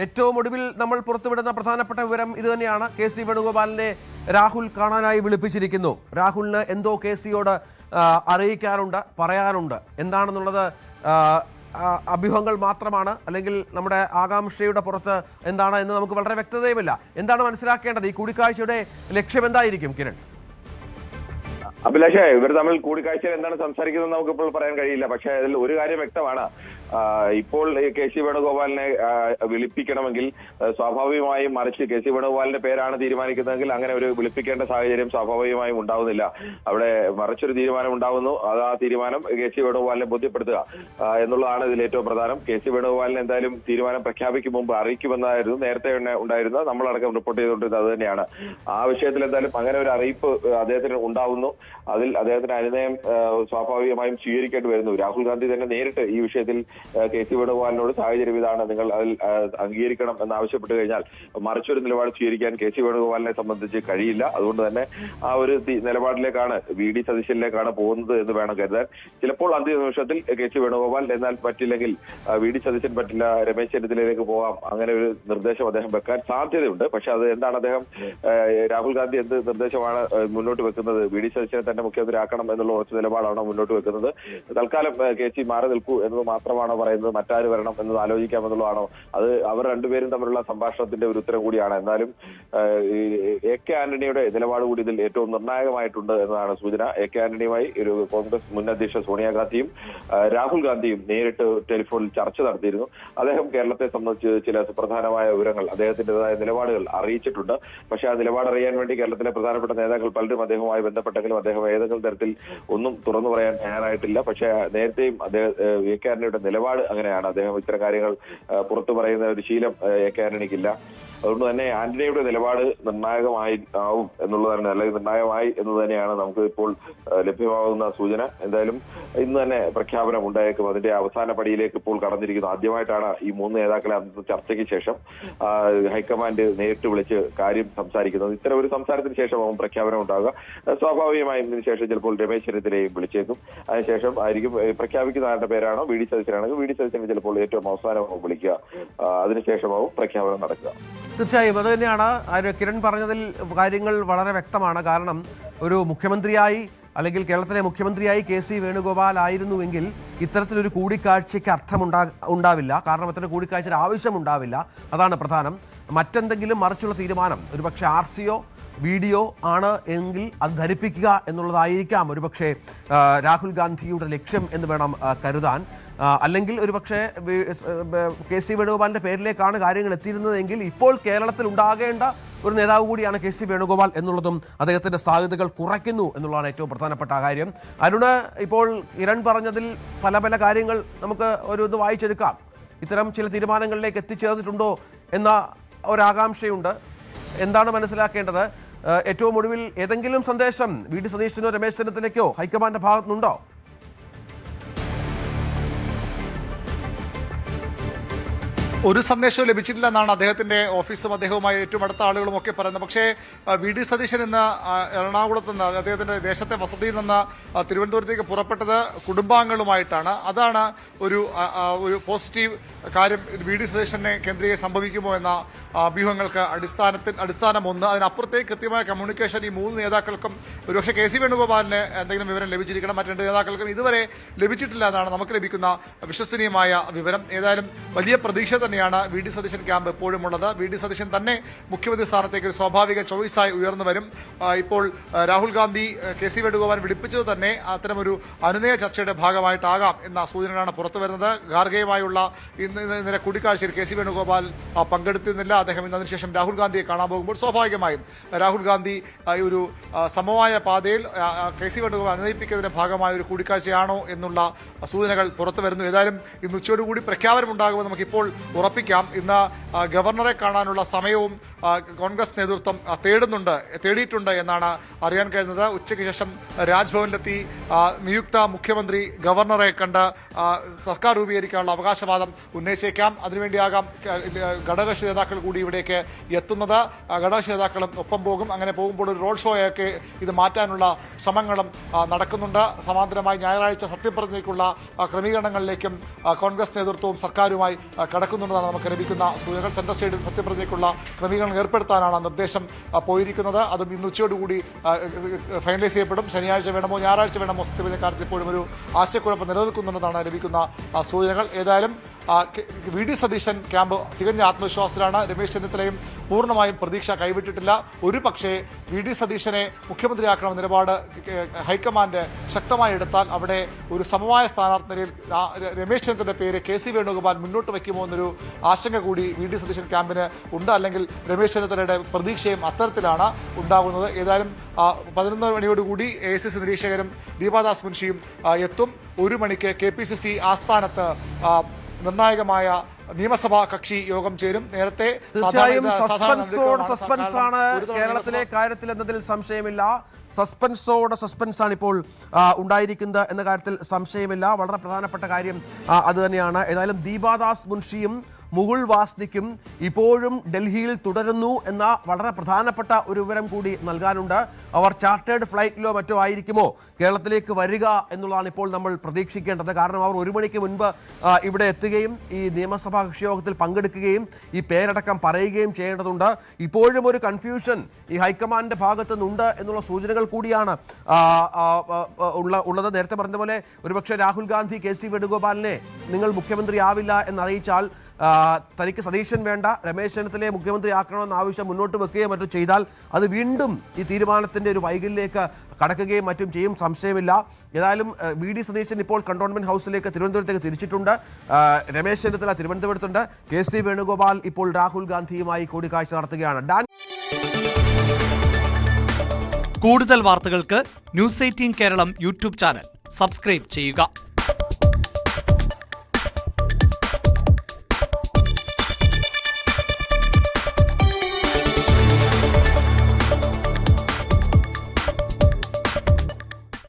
ഏറ്റവും ഒടുവിൽ നമ്മൾ പുറത്തുവിടുന്ന പ്രധാനപ്പെട്ട വിവരം ഇതുതന്നെയാണ്. കെ സി വേണുഗോപാലിനെ രാഹുൽ കാണാനായി വിളിപ്പിച്ചിരിക്കുന്നു. രാഹുലിന് എന്തോ കെ സിയോട് അറിയിക്കാനുണ്ട്, പറയാനുണ്ട്. എന്താണെന്നുള്ളത് അഭ്യൂഹങ്ങൾ മാത്രമാണ്, അല്ലെങ്കിൽ നമ്മുടെ ആകാംക്ഷയുടെ പുറത്ത് എന്താണ് എന്ന് നമുക്ക് വളരെ വ്യക്തതയുമില്ല. എന്താണ് മനസ്സിലാക്കേണ്ടത്? ഈ കൂടിക്കാഴ്ചയുടെ ലക്ഷ്യം എന്തായിരിക്കും കിരൺ? അഭിലാഷേ, ഇവർ തമ്മിൽ കൂടിക്കാഴ്ചയിൽ എന്താണ് സംസാരിക്കുന്നത് നമുക്കിപ്പോൾ പറയാൻ കഴിയില്ല. പക്ഷേ അതിൽ ഒരു കാര്യം വ്യക്തമാണ്. ഇപ്പോൾ കെ സി വേണുഗോപാലിനെ വിളിപ്പിക്കണമെങ്കിൽ സ്വാഭാവികമായും, മറിച്ച് കെ സി വേണുഗോപാലിന്റെ പേരാണ് തീരുമാനിക്കുന്നതെങ്കിൽ അങ്ങനെ ഒരു വിളിപ്പിക്കേണ്ട സാഹചര്യം സ്വാഭാവികമായും ഉണ്ടാവുന്നില്ല. അവിടെ മറിച്ചൊരു തീരുമാനം ഉണ്ടാവുന്നു. ആ തീരുമാനം കെ സി വേണുഗോപാലിനെ ബോധ്യപ്പെടുത്തുക എന്നുള്ളതാണ് ഇതിൽ ഏറ്റവും പ്രധാനം. കെ സി വേണുഗോപാലിനെ എന്തായാലും തീരുമാനം പ്രഖ്യാപിക്കും മുമ്പ് അറിയിക്കുമെന്നായിരുന്നു നേരത്തെ ഉണ്ടായിരുന്നത്. നമ്മളടക്കം റിപ്പോർട്ട് ചെയ്തുകൊണ്ടിരുന്നത് അത് തന്നെയാണ്. ആ വിഷയത്തിൽ എന്തായാലും അങ്ങനെ ഒരു അറിയിപ്പ് അദ്ദേഹത്തിന് ഉണ്ടാവുന്നു. അതിൽ അദ്ദേഹത്തിന് അനുനയം സ്വാഭാവികമായും സ്വീകരിക്കേണ്ടി വരുന്നു. രാഹുൽ ഗാന്ധി തന്നെ നേരിട്ട് ഈ വിഷയത്തിൽ കെ സി വേണുഗോപാലിനോട് സാഹചര്യം ഇതാണ്, നിങ്ങൾ അതിൽ അംഗീകരിക്കണം എന്നാവശ്യപ്പെട്ട് കഴിഞ്ഞാൽ മറിച്ചൊരു നിലപാട് സ്വീകരിക്കാൻ കെ സി വേണുഗോപാലിനെ സംബന്ധിച്ച് കഴിയില്ല. അതുകൊണ്ട് തന്നെ ആ ഒരു നിലപാടിലേക്കാണ്, വി ഡി സതീശനിലേക്കാണ് പോകുന്നത് എന്ന് വേണം കരുതാൻ. ചിലപ്പോൾ അന്തിമ നിമിഷത്തിൽ കെ സി വേണുഗോപാൽ, എന്നാൽ പറ്റില്ലെങ്കിൽ വി ഡി സതീശൻ പറ്റില്ല, രമേശ് ചെന്നിത്തലയിലേക്ക് പോകാം, അങ്ങനെ ഒരു നിർദ്ദേശം അദ്ദേഹം വെക്കാൻ സാധ്യതയുണ്ട്. പക്ഷെ അത് എന്താണ് അദ്ദേഹം, രാഹുൽ ഗാന്ധി എന്ത് നിർദ്ദേശമാണ് മുന്നോട്ട് വെക്കുന്നത്? വി ഡി സതീശനെ തന്നെ മുഖ്യമന്ത്രി ആക്കണം എന്നുള്ള ഉറച്ച നിലപാടാണോ മുന്നോട്ട് വെക്കുന്നത്? തൽക്കാലം കെ സി മാറി നിൽക്കൂ എന്നത് മാത്രമാണോ പറയുന്നത്? മറ്റാര് വരണം എന്നത് ആലോചിക്കാമെന്നുള്ളതാണോ? അത് അവർ രണ്ടുപേരും തമ്മിലുള്ള സംഭാഷണത്തിന്റെ ഒരു ഉത്തരം കൂടിയാണ്. എന്നാലും എ കെ ആന്റണിയുടെ നിലപാട് കൂടി ഇതിൽ ഏറ്റവും നിർണായകമായിട്ടുണ്ട് എന്നതാണ് സൂചന. എ കെ ആന്റണിയുമായി ഒരു കോൺഗ്രസ് മുൻ അധ്യക്ഷ സോണിയാഗാന്ധിയും രാഹുൽ ഗാന്ധിയും നേരിട്ട് ടെലിഫോണിൽ ചർച്ച നടത്തിയിരുന്നു. അദ്ദേഹം കേരളത്തെ സംബന്ധിച്ച് ചില സുപ്രധാനമായ വിവരങ്ങൾ, അദ്ദേഹത്തിൻ്റെതായ നിലപാടുകൾ അറിയിച്ചിട്ടുണ്ട്. പക്ഷേ ആ നിലപാട് അറിയാൻ വേണ്ടി കേരളത്തിലെ പ്രധാനപ്പെട്ട നേതാക്കൾ പലരും അദ്ദേഹവുമായി ബന്ധപ്പെട്ടെങ്കിലും അദ്ദേഹം ഏതെങ്കിലും തരത്തിൽ ഒന്നും തുറന്നു പറയാൻ തയ്യാറായിട്ടില്ല. പക്ഷേ നേരത്തെയും അദ്ദേഹം എ കെ ആന്റണിയുടെ നിലപാട് അങ്ങനെയാണ്. അദ്ദേഹം ഇത്തരം കാര്യങ്ങൾ പുറത്തു പറയുന്ന ഒരു ശീലം എ കെ ആന്റണിക്കില്ല. അതുകൊണ്ട് തന്നെ ആന്റണിയുടെ നിലപാട് നിർണായകമാവും എന്നുള്ളതാണ്, അല്ലെങ്കിൽ നിർണായകമായി എന്ന് തന്നെയാണ് നമുക്ക് ഇപ്പോൾ ലഭ്യമാകുന്ന സൂചന. എന്തായാലും ഇന്ന് തന്നെ പ്രഖ്യാപനം ഉണ്ടായേക്കും. അതിന്റെ അവസാന പടിയിലേക്ക് ഇപ്പോൾ കടന്നിരിക്കുന്നു. ആദ്യമായിട്ടാണ് ഈ മൂന്ന് നേതാക്കളെ അന്നത്തെ ചർച്ചയ്ക്ക് ശേഷം ഹൈക്കമാൻഡ് നേരിട്ട് വിളിച്ച് കാര്യം സംസാരിക്കുന്നത്. ഇത്തരം ഒരു സംസാരത്തിന് ശേഷമാവും പ്രഖ്യാപനം ഉണ്ടാകുക. സ്വാഭാവികമായും ഇതിന് ശേഷം ചിലപ്പോൾ രമേശ് ചെന്നിത്തലയെയും വിളിച്ചേക്കും. അതിനുശേഷം ആയിരിക്കും പ്രഖ്യാപിക്കുന്ന ആരുടെ പേരാണോ, വി ഡി സതീശനാണെങ്കിൽ വി ഡി സതീശനെ ചിലപ്പോൾ ഏറ്റവും അവസാനമാവും വിളിക്കുക. അതിനുശേഷമാവും പ്രഖ്യാപനം നടക്കുക. തീർച്ചയായും അത് തന്നെയാണ് കിരൺ പറഞ്ഞതിൽ കാര്യങ്ങൾ വളരെ വ്യക്തമാണ്. കാരണം ഒരു മുഖ്യമന്ത്രിയായി, അല്ലെങ്കിൽ കേരളത്തിലെ മുഖ്യമന്ത്രിയായി കെ സി വേണുഗോപാൽ ആയിരുന്നുവെങ്കിൽ ഇത്തരത്തിലൊരു കൂടിക്കാഴ്ചയ്ക്ക് ഉണ്ടാവില്ല. കാരണം അത്തരം കൂടിക്കാഴ്ചയുടെ ആവശ്യമുണ്ടാവില്ല. അതാണ് പ്രധാനം. മറ്റെന്തെങ്കിലും മറിച്ചുള്ള തീരുമാനം, ഒരുപക്ഷെ RCO വീഡിയോ ആണ് എങ്കിൽ അത് ധരിപ്പിക്കുക എന്നുള്ളതായിരിക്കാം ഒരുപക്ഷെ രാഹുൽ ഗാന്ധിയുടെ ലക്ഷ്യം എന്ന് വേണം കരുതാൻ. അല്ലെങ്കിൽ ഒരുപക്ഷെ കെ സി വേണുഗോപാലിൻ്റെ പേരിലേക്കാണ് കാര്യങ്ങൾ എത്തിയിരുന്നതെങ്കിൽ ഇപ്പോൾ കേരളത്തിൽ ഉണ്ടാകേണ്ട ഒരു നേതാവ് കൂടിയാണ് കെ സി വേണുഗോപാൽ എന്നുള്ളതും അദ്ദേഹത്തിൻ്റെ സാധ്യതകൾ കുറയ്ക്കുന്നു എന്നുള്ളതാണ് ഏറ്റവും പ്രധാനപ്പെട്ട കാര്യം. അരുണ്, ഇപ്പോൾ കിരൺ പറഞ്ഞതിൽ പല പല കാര്യങ്ങൾ നമുക്ക് ഇത് വായിച്ചെടുക്കാം. ഇത്തരം ചില തീരുമാനങ്ങളിലേക്ക് എത്തിച്ചേർന്നിട്ടുണ്ടോ എന്ന ഒരാകാംക്ഷയുണ്ട്. എന്താണ് മനസ്സിലാക്കേണ്ടത്? ഏറ്റവും ഒടുവിൽ ഏതെങ്കിലും സന്ദേശം വി ഡി സതീശനോ രമേശ് ചെന്നിത്തലയ്ക്കോ ഹൈക്കമാൻഡിന്റെ ഭാഗത്തുനിന്നുണ്ടോ? ഒരു സന്ദേശവും ലഭിച്ചിട്ടില്ല എന്നാണ് അദ്ദേഹത്തിന്റെ ഓഫീസും അദ്ദേഹവുമായി ഏറ്റവും അടുത്ത ആളുകളും ഒക്കെ പറയുന്നത്. പക്ഷേ വി ഡി സതീശൻ ഇന്ന് എറണാകുളത്ത് നിന്ന്, അദ്ദേഹത്തിന്റെ ദേശത്തെ വസതിയിൽ നിന്ന് തിരുവനന്തപുരത്തേക്ക് പുറപ്പെട്ടത് കുടുംബാംഗങ്ങളുമായിട്ടാണ്. അതാണ് ഒരു പോസിറ്റീവ് കാര്യം. വി ഡി സതീശനെ കേന്ദ്രീകരിച്ച് സംഭവിക്കുമോ എന്ന അഭ്യൂഹങ്ങൾക്ക് അടിസ്ഥാനമൊന്ന്. അതിനപ്പുറത്തേക്ക് കൃത്യമായ കമ്മ്യൂണിക്കേഷൻ ഈ മൂന്ന് നേതാക്കൾക്കും, ഒരുപക്ഷെ കെ സി വേണുഗോപാലിന് എന്തെങ്കിലും വിവരം ലഭിച്ചിരിക്കണം, മറ്റു രണ്ട് നേതാക്കൾക്കും ഇതുവരെ ലഭിച്ചിട്ടില്ല എന്നാണ് നമുക്ക് ലഭിക്കുന്ന വിശ്വസനീയമായ വിവരം. ഏതായാലും വലിയ പ്രതീക്ഷ തന്നെയാണ് വി ഡി സതീശൻ ക്യാമ്പ് എപ്പോഴും ഉള്ളത്. വി ഡി സതീശൻ തന്നെ മുഖ്യമന്ത്രി സ്ഥാനത്തേക്ക് ഒരു സ്വാഭാവിക ചോയ്സായി ഉയർന്നു വരും. ഇപ്പോൾ രാഹുൽ ഗാന്ധി കെ സി വേണുഗോപാൽ വിളിപ്പിച്ചത് തന്നെ അത്തരമൊരു അനുനയ ചർച്ചയുടെ ഭാഗമായിട്ടാകാം എന്ന സൂചനകളാണ് പുറത്തു വരുന്നത്. ഖാർഗെയുമായുള്ള ഇന്നലെ കൂടിക്കാഴ്ചയിൽ കെ സി വേണുഗോപാൽ പങ്കെടുത്തിരുന്നില്ല. അദ്ദേഹം ഇന്നതിന് ശേഷം രാഹുൽ ഗാന്ധിയെ കാണാൻ പോകുമ്പോൾ സ്വാഭാവികമായും രാഹുൽ ഗാന്ധി ഒരു സമവായ പാതയിൽ കെ സി വേണുഗോപാൽ അനുനയിപ്പിക്കുന്നതിന്റെ ഭാഗമായ ഒരു കൂടിക്കാഴ്ചയാണോ എന്നുള്ള സൂചനകൾ പുറത്തു വരുന്നു. ഏതായാലും ഇന്ന് ഉച്ചയോടുകൂടി പ്രഖ്യാപനം ഉണ്ടാകുമെന്ന് നമുക്കിപ്പോൾ ഉറപ്പിക്കാം. ഇന്ന് ഗവർണറെ കാണാനുള്ള സമയവും കോൺഗ്രസ് നേതൃത്വം തേടിയിട്ടുണ്ട് എന്നാണ് അറിയാൻ കഴിയുന്നത്. ഉച്ചയ്ക്ക് ശേഷം രാജ്ഭവനിലെത്തി നിയുക്ത മുഖ്യമന്ത്രി ഗവർണറെ കണ്ട് സർക്കാർ രൂപീകരിക്കാനുള്ള അവകാശവാദം ഉന്നയിച്ചേക്കാം. അതിനുവേണ്ടിയാകാം ഘടകകക്ഷി നേതാക്കൾ കൂടി ഇവിടേക്ക് എത്തുന്നത്. ഘടകകക്ഷി നേതാക്കളും ഒപ്പം പോകും. അങ്ങനെ പോകുമ്പോൾ ഒരു റോഡ് ഷോയൊക്കെ ഇത് മാറ്റാനുള്ള ശ്രമങ്ങളും നടക്കുന്നുണ്ട്. സമാന്തരമായി ഞായറാഴ്ച സത്യപ്രതിജ്ഞയ്ക്കുള്ള ക്രമീകരണങ്ങളിലേക്കും കോൺഗ്രസ് നേതൃത്വവും സർക്കാരുമായി കടക്കുന്നുണ്ടെന്നാണ് നമുക്ക് ലഭിക്കുന്ന സൂചനകൾ. ചെങ്ങന്നൂർ സെൻട്രൽ സ്റ്റേഡിയം സത്യപ്രതിജ്ഞയ്ക്കുള്ള ക്രമീകരണം ഏർപ്പെടുത്താനാണ് നിർദ്ദേശം പോയിരിക്കുന്നത്. അതും ഇന്ന് ഉച്ചയോടുകൂടി ഫൈനലൈസ് ചെയ്യപ്പെടും. ശനിയാഴ്ച വേണമോ ഞായറാഴ്ച വേണമോ സത്യപ്രതിജ്ഞ കാര്യത്തിൽ ഇപ്പോഴും ഒരു ആശയക്കുഴപ്പം നിലനിൽക്കുന്നുണ്ടെന്നാണ് ലഭിക്കുന്ന സൂചനകൾ. ഏതായാലും വി.ഡി. സതീശൻ ക്യാമ്പ് തികഞ്ഞ ആത്മവിശ്വാസത്തിലാണ്. രമേശ് ചെന്നിത്തലയും പൂർണ്ണമായും പ്രതീക്ഷ കൈവിട്ടിട്ടില്ല. ഒരു പക്ഷേ വി.ഡി. സതീശനെ മുഖ്യമന്ത്രിയാക്കണമെന്ന നിലപാട് ഹൈക്കമാൻഡ് ശക്തമായി എടുത്താൽ അവിടെ ഒരു സമവായ സ്ഥാനാർത്ഥി നിലയിൽ രമേശ് ചെന്നിത്തലയുടെ പേര് കെ.സി. വേണുഗോപാൽ മുന്നോട്ട് വയ്ക്കുമോ എന്നൊരു ആശങ്ക കൂടി വി.ഡി. സതീശൻ ക്യാമ്പിന് ഉണ്ട്. അല്ലെങ്കിൽ രമേശ് ചെന്നിത്തലയുടെ പ്രതീക്ഷയും അത്തരത്തിലാണ് ഉണ്ടാകുന്നത്. ഏതായാലും 11 മണിയോടുകൂടി എ.ഐ.സി.സി നിരീക്ഷകരും ദീപാദാസ് മുൻഷിയും എത്തും. 1 മണിക്ക് KPCC ആസ്ഥാനത്ത് നിർണായകമായ നിയമസഭാ കക്ഷി യോഗം ചേരും. നേരത്തെ തീർച്ചയായും സസ്പെൻസ് ആണ് കേരളത്തിലെ കാര്യത്തിൽ എന്നതിൽ സംശയമില്ല. സസ്പെൻസ് ആണ് ഇപ്പോൾ ഉണ്ടായിരിക്കുന്നത് എന്ന കാര്യത്തിൽ സംശയമില്ല. വളരെ പ്രധാനപ്പെട്ട കാര്യം അത് തന്നെയാണ്. ഏതായാലും ദീപാദാസ് മുൻഷിയും മുകുൾ വാസ്നിക്കും ഇപ്പോഴും ഡൽഹിയിൽ തുടരുന്നു എന്ന വളരെ പ്രധാനപ്പെട്ട ഒരു വിവരം കൂടി നൽകാനുണ്ട്. അവർ ചാർട്ടേഡ് ഫ്ലൈറ്റിലോ മറ്റോ ആയിരിക്കുമോ കേരളത്തിലേക്ക് വരിക എന്നുള്ളതാണ് ഇപ്പോൾ നമ്മൾ പ്രതീക്ഷിക്കേണ്ടത്. കാരണം അവർ 1 മണിക്ക് മുൻപ് ഇവിടെ എത്തുകയും ഈ നിയമസഭാ കക്ഷിയോഗത്തിൽ പങ്കെടുക്കുകയും ഈ പേരടക്കം പറയുകയും ചെയ്യേണ്ടതുണ്ട്. ഇപ്പോഴും ഒരു കൺഫ്യൂഷൻ ഈ ഹൈക്കമാൻഡിന്റെ ഭാഗത്തു നിന്നുണ്ട് എന്നുള്ള സൂചനകൾ കൂടിയാണ് ഉള്ളത്. നേരത്തെ പറഞ്ഞ പോലെ ഒരുപക്ഷെ രാഹുൽ ഗാന്ധി കെ.സി. വേണുഗോപാലിനെ നിങ്ങൾ മുഖ്യമന്ത്രി ആവില്ല എന്നറിയിച്ചാൽ തനിക്ക് സതീശൻ വേണ്ട, രമേശ് ചെന്നിത്തലയെ മുഖ്യമന്ത്രി ആക്കണമെന്ന ആവശ്യം മുന്നോട്ട് വെക്കുകയോ മറ്റും ചെയ്താൽ അത് വീണ്ടും ഈ തീരുമാനത്തിൻ്റെ ഒരു വൈകല്യത്തിലേക്ക് കടക്കുകയും മറ്റും ചെയ്യും, സംശയമില്ല. ഏതായാലും വി.ഡി. സതീശൻ ഇപ്പോൾ കണ്ടോൺമെന്റ് ഹൗസിലേക്ക് തിരുവനന്തപുരത്തേക്ക് തിരിച്ചിട്ടുണ്ട്. രമേശ് ചെന്നിത്തല തിരുവനന്തപുരത്തുണ്ട്. കെ.സി. വേണുഗോപാൽ ഇപ്പോൾ രാഹുൽ ഗാന്ധിയുമായി കൂടിക്കാഴ്ച നടത്തുകയാണ്. കൂടുതൽ വാർത്തകൾക്ക് news 18 Keralam YouTube channel subscribe ചെയ്യുക.